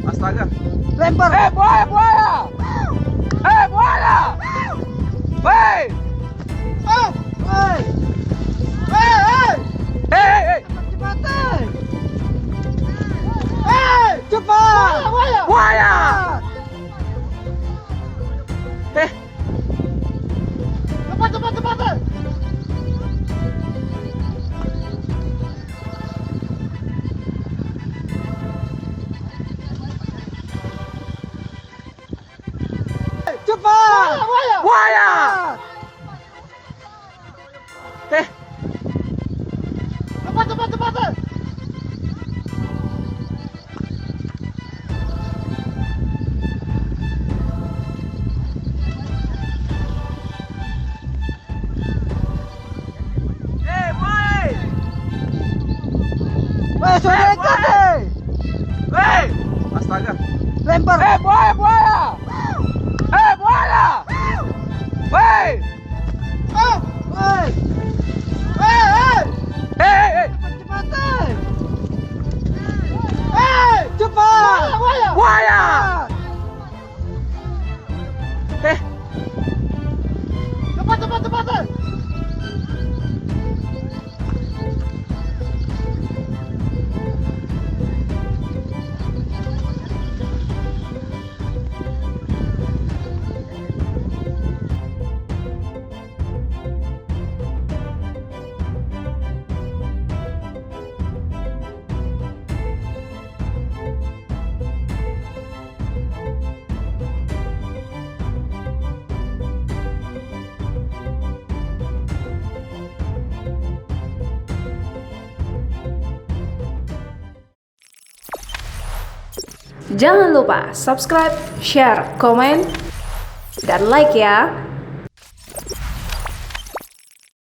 Astaga. Lempar. Buaya, buaya. Buaya. Hei. Cepat. Cepat. Buaya. Cepat. Cepat. Buaya. Cepat. Sudah dekat. Astaga. Lempar. Buaya, buaya. Buaya. Hei. Cepat. Buaya. Cepat. Jangan lupa subscribe, share, komen, dan like ya.